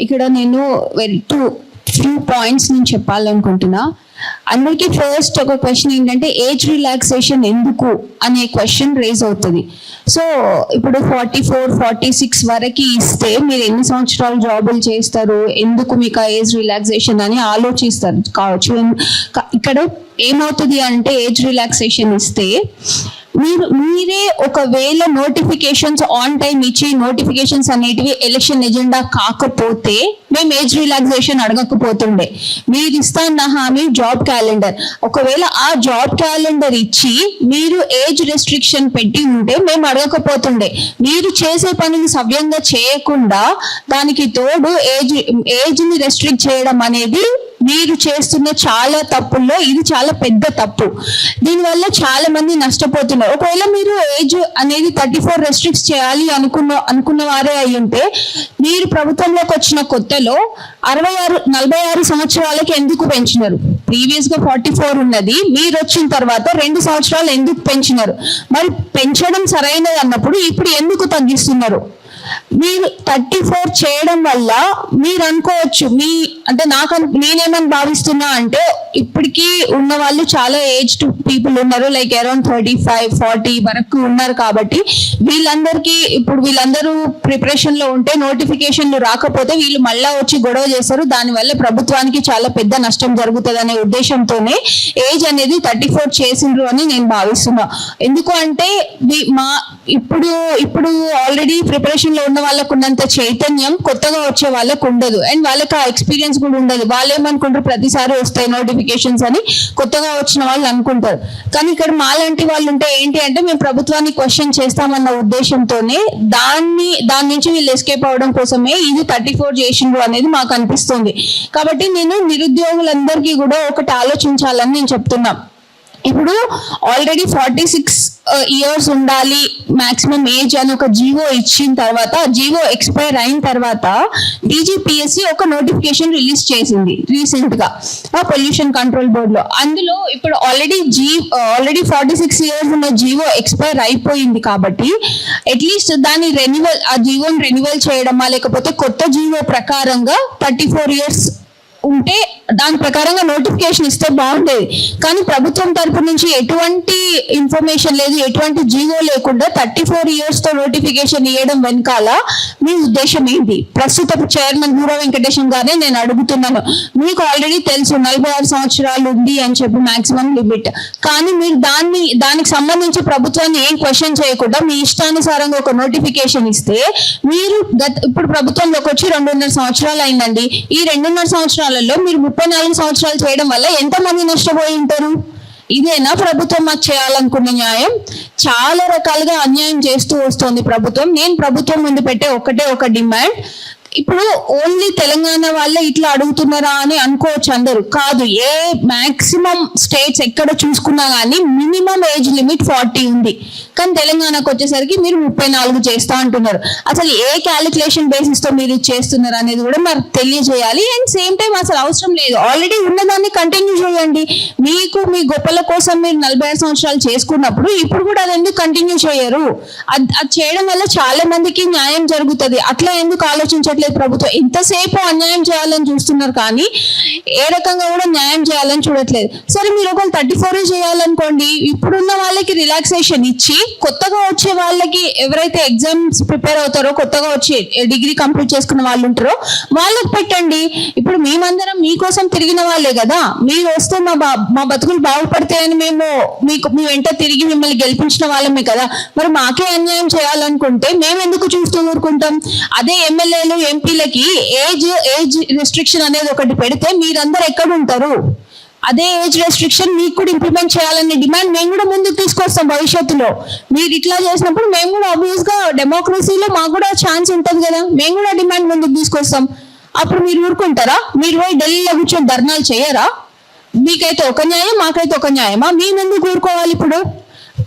ఇక్కడ నేను few points నేను చెప్పాలనుకుంటున్నా. అందరికీ ఫస్ట్ ఒక క్వశ్చన్ ఏంటంటే ఏజ్ రిలాక్సేషన్ ఎందుకు అనే క్వశ్చన్ రేజ్ అవుతుంది. సో ఇప్పుడు 44-46 వరకు ఇస్తే మీరు ఎన్ని సంవత్సరాలు జాబులు చేస్తారు, ఎందుకు మీకు ఆ ఏజ్ రిలాక్సేషన్ అని ఆలోచిస్తారు కావచ్చు. ఇక్కడ ఏమవుతుంది అంటే ఏజ్ రిలాక్సేషన్ ఇస్తే మీరే ఒకవేళ నోటిఫికేషన్స్ ఆన్ టైం ఇచ్చి నోటిఫికేషన్స్ అనేటివి ఎలక్షన్ ఎజెండా కాకపోతే మేము ఏజ్ రిలాక్సేషన్ అడగకపోతుండే. మీరు ఇస్తాన్న హామీ జాబ్ క్యాలెండర్, ఒకవేళ ఆ జాబ్ క్యాలెండర్ ఇచ్చి మీరు ఏజ్ రెస్ట్రిక్షన్ పెట్టి ఉంటే మేము అడగకపోతుండే. మీరు చేసే పనిని సవ్యంగా చేయకుండా దానికి తోడు ఏజ్ని రెస్ట్రిక్ట్ చేయడం అనేది మీరు చేస్తున్న చాలా తప్పుల్లో ఇది చాలా పెద్ద తప్పు. దీనివల్ల చాలా మంది నష్టపోతున్నారు. ఒకవేళ మీరు ఏజ్ అనేది 34 రెస్ట్రిక్ట్ చేయాలి అనుకున్న వారే అయి ఉంటే మీరు ప్రభుత్వంలోకి వచ్చిన కొత్తలో 46 సంవత్సరాలకి ఎందుకు పెంచినారు? ప్రీవియస్ గా 44 ఉన్నది, మీరు వచ్చిన తర్వాత 2 సంవత్సరాలు ఎందుకు పెంచినారు? మరి పెంచడం సరైనది అన్నప్పుడు ఇప్పుడు ఎందుకు తగ్గిస్తున్నారు? మీరు 34 చేయడం వల్ల మీరు అనుకోవచ్చు నేనేమని భావిస్తున్నా అంటే ఇప్పటికీ ఉన్న వాళ్ళు చాలా ఏజ్డ్ పీపుల్ ఉన్నారు, లైక్ అరౌండ్ 35-40 వరకు ఉన్నారు. కాబట్టి వీళ్ళందరూ ప్రిపరేషన్ లో ఉంటే నోటిఫికేషన్లు రాకపోతే వీళ్ళు మళ్ళా వచ్చి గొడవ చేస్తారు. దానివల్ల ప్రభుత్వానికి చాలా పెద్ద నష్టం జరుగుతుంది అనే ఉద్దేశంతోనే ఏజ్ అనేది 34 చేసిండ్రు అని నేను భావిస్తున్నా. ఎందుకు అంటే ఇప్పుడు ఆల్రెడీ ప్రిపరేషన్ లో ఉన్న వాళ్ళకు ఉన్నంత చైతన్యం కొత్తగా వచ్చే వాళ్ళకు ఉండదు, అండ్ వాళ్ళకి ఆ ఎక్స్పీరియన్స్ కూడా ఉండదు. వాళ్ళు ఏమనుకుంటారు, ప్రతిసారి వస్తాయి నోటిఫికేషన్స్ అని కొత్తగా వచ్చిన వాళ్ళు అనుకుంటారు. కానీ ఇక్కడ మాలాంటి వాళ్ళు ఉంటే ఏంటి అంటే మేము ప్రభుత్వాన్ని క్వశ్చన్ చేస్తామన్న ఉద్దేశంతోనే దాని నుంచి వీళ్ళు ఎస్కేప్ అవడం కోసమే ఇది 34 చేసిండ్రు అనేది మాకు అనిపిస్తుంది. కాబట్టి నేను నిరుద్యోగులందరికీ కూడా ఒకటి ఆలోచించాలని నేను చెప్తున్నా. ఇప్పుడు ఆల్రెడీ 46 ఇయర్స్ ఉండాలి మాక్సిమం ఏజ్ అని ఒక జీవో ఇచ్చిన తర్వాత, జీవో ఎక్స్పైర్ అయిన తర్వాత DGPSC ఒక నోటిఫికేషన్ రిలీజ్ చేసింది రీసెంట్ గా పొల్యూషన్ కంట్రోల్ బోర్డ్ లో. అందులో ఇప్పుడు ఆల్రెడీ 46 ఇయర్స్ ఉన్న జీవో ఎక్స్పైర్ అయిపోయింది. కాబట్టి అట్లీస్ట్ ఆ జీవోని రెన్యువల్ చేయడమా లేకపోతే కొత్త జీవో ప్రకారంగా 34 ఇయర్స్ ఉంటే దాని ప్రకారంగా నోటిఫికేషన్ ఇస్తే బాగుండేది. కానీ ప్రభుత్వం తరపు నుంచి ఎటువంటి ఇన్ఫర్మేషన్ లేదు, ఎటువంటి జీవో లేకుండా 34 ఇయర్స్ తో నోటిఫికేషన్ ఇవ్వడం వెనకాల మీ ఉద్దేశం ఏంటి? ప్రస్తుత చైర్మన్ బూరా వెంకటేశం గారే నేను అడుగుతున్నాను. మీకు ఆల్రెడీ తెలుసు 46 సంవత్సరాలు ఉంది అని చెప్పి మాక్సిమం లిమిట్, కానీ మీరు దానికి సంబంధించి ప్రభుత్వాన్ని ఏం క్వశ్చన్ చేయకుండా మీ ఇష్టానుసారంగా ఒక నోటిఫికేషన్ ఇస్తే మీరు ఇప్పుడు ప్రభుత్వంలోకి వచ్చి 2.5 సంవత్సరాలు అయిందండి. ఈ 2.5 సంవత్సరాలలో మీరు 34 సంవత్సరాలు చేయడం వల్ల ఎంతమంది నష్టపోయి ఉంటారు? ఇదేనా ప్రభుత్వం మాకు చేయాలనుకున్న న్యాయం? చాలా రకాలుగా అన్యాయం చేస్తూ వస్తుంది ప్రభుత్వం. నేను ప్రభుత్వం ముందు పెట్టే ఒక డిమాండ్, ఇప్పుడు ఓన్లీ తెలంగాణ వాళ్ళే ఇట్లా అడుగుతున్నారా అని అనుకోవచ్చు అందరూ. కాదు, ఏ మాక్సిమం స్టేట్స్ ఎక్కడ చూసుకున్నా కానీ మినిమం ఏజ్ లిమిట్ 40 ఉంది. కానీ తెలంగాణకు వచ్చేసరికి మీరు 34 చేస్తా అంటున్నారు. అసలు ఏ క్యాలిక్యులేషన్ బేసిస్ తో మీరు చేస్తున్నారు అనేది కూడా మరి తెలియజేయాలి. అండ్ సేమ్ టైం అసలు అవసరం లేదు, ఆల్రెడీ ఉన్నదాన్ని కంటిన్యూ చేయండి. మీ గొప్పల కోసం మీరు 46 సంవత్సరాలు చేసుకున్నప్పుడు ఇప్పుడు కూడా అది ఎందుకు కంటిన్యూ చేయరు? అది చేయడం వల్ల చాలా మందికి న్యాయం జరుగుతుంది. అట్లా ఎందుకు ఆలోచించట్లేదు ప్రభుత్వం? ఎంతసేపు అన్యాయం చేయాలని చూస్తున్నారు కానీ ఏ రకంగా కూడా న్యాయం చేయాలని చూడట్లేదు. సరే, మీరు ఒకవేళ 34 చేయాలనుకోండి, ఇప్పుడున్న వాళ్ళకి రిలాక్సేషన్ ఇచ్చి కొత్తగా వచ్చే వాళ్ళకి ఎవరైతే ఎగ్జామ్స్ ప్రిపేర్ అవుతారో, కొత్తగా వచ్చి డిగ్రీ కంప్లీట్ చేసుకున్న వాళ్ళు ఉంటారో వాళ్ళకి పెట్టండి. ఇప్పుడు మేమందరం మీకోసం తిరిగిన వాళ్ళే కదా, మీరు వస్తే మా బతుకులు బాగుపడతాయని మేము మీ వెంట తిరిగి మిమ్మల్ని గెలిపించిన వాళ్ళమే కదా. మరి మాకే అన్యాయం చేయాలనుకుంటే మేము ఎందుకు చూస్తూ ఊరుకుంటాం? అదే ఎమ్మెల్యేలు ఎంపీలకి ఏజ్ రెస్ట్రిక్షన్ అనేది ఒకటి పెడితే మీరందరూ ఎక్కడ ఉంటారు? అదే ఏజ్ రెస్ట్రిక్షన్ మీకు కూడా ఇంప్లిమెంట్ చేయాలనే డిమాండ్ మేము కూడా ముందుకు తీసుకొస్తాం భవిష్యత్తులో. మీరు ఇట్లా చేసినప్పుడు మేము కూడా ఆబ్వియస్ గా డెమోక్రసీలో మాకు కూడా ఛాన్స్ ఉంటుంది కదా, మేము కూడా డిమాండ్ ముందుకు తీసుకొస్తాం. అప్పుడు మీరు ఊరుకుంటారా? మీరు పోయి ఢిల్లీలో కూర్చొని ధర్నాలు చేయరా? మీకైతే ఒక న్యాయం, మాకైతే ఒక న్యాయమా? మేము ఎందుకు ఊరుకోవాలి ఇప్పుడు?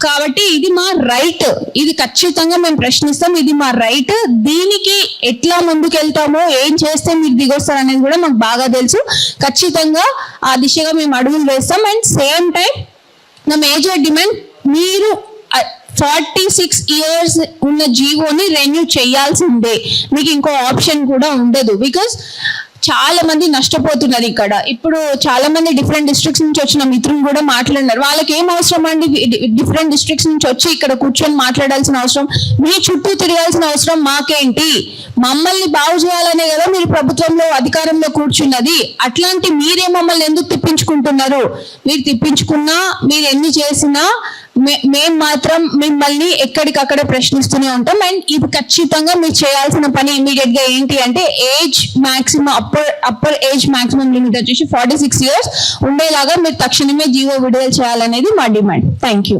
కాబట్టి ఇది మా రైట్, ఇది ఖచ్చితంగా మేము ప్రశ్నిస్తాం. ఇది మా రైట్. దీనికి ఎట్లా ముందుకెళ్తామో, ఏం చేస్తే మీరు దిగొస్తారు అనేది కూడా మాకు బాగా తెలుసు. ఖచ్చితంగా ఆ దిశగా మేము అడుగులు వేస్తాం. అండ్ సేమ్ టైం నా మేజర్ డిమాండ్, మీరు 46 ఇయర్స్ ఉన్న జీవోని రెన్యూ చేయాల్సిందే, మీకు ఇంకో ఆప్షన్ కూడా ఉండదు. బికాస్ చాలా మంది నష్టపోతున్నారు ఇక్కడ. ఇప్పుడు చాలా మంది డిఫరెంట్ డిస్ట్రిక్ట్స్ నుంచి వచ్చిన మిత్రులు కూడా మాట్లాడినారు. వాళ్ళకి ఏం అవసరం అండి, డిఫరెంట్ డిస్ట్రిక్ట్స్ నుంచి వచ్చి ఇక్కడ కూర్చొని మాట్లాడాల్సిన అవసరం, మీ చుట్టూ తిరగాల్సిన అవసరం మాకేంటి? మమ్మల్ని బాగు చేయాలనే కదా మీరు ప్రభుత్వంలో అధికారంలో కూర్చున్నది. అట్లాంటి మీరే మమ్మల్ని ఎందుకు తిప్పించుకుంటున్నారు? మీరు తిప్పించుకున్నా, మీరు ఎన్ని చేసినా మేము మాత్రం మిమ్మల్ని ఎక్కడికక్కడ ప్రశ్నిస్తూనే ఉంటాం. అండ్ ఇది ఖచ్చితంగా మీరు చేయాల్సిన పని ఇమీడియట్ గా ఏంటి అంటే, age maximum upper age maximum limit వచ్చేసి 46 ఇయర్స్ ఉండేలాగా మీరు తక్షణమే జీవో విడుదల చేయాలనేది మా డిమాండ్. Thank you.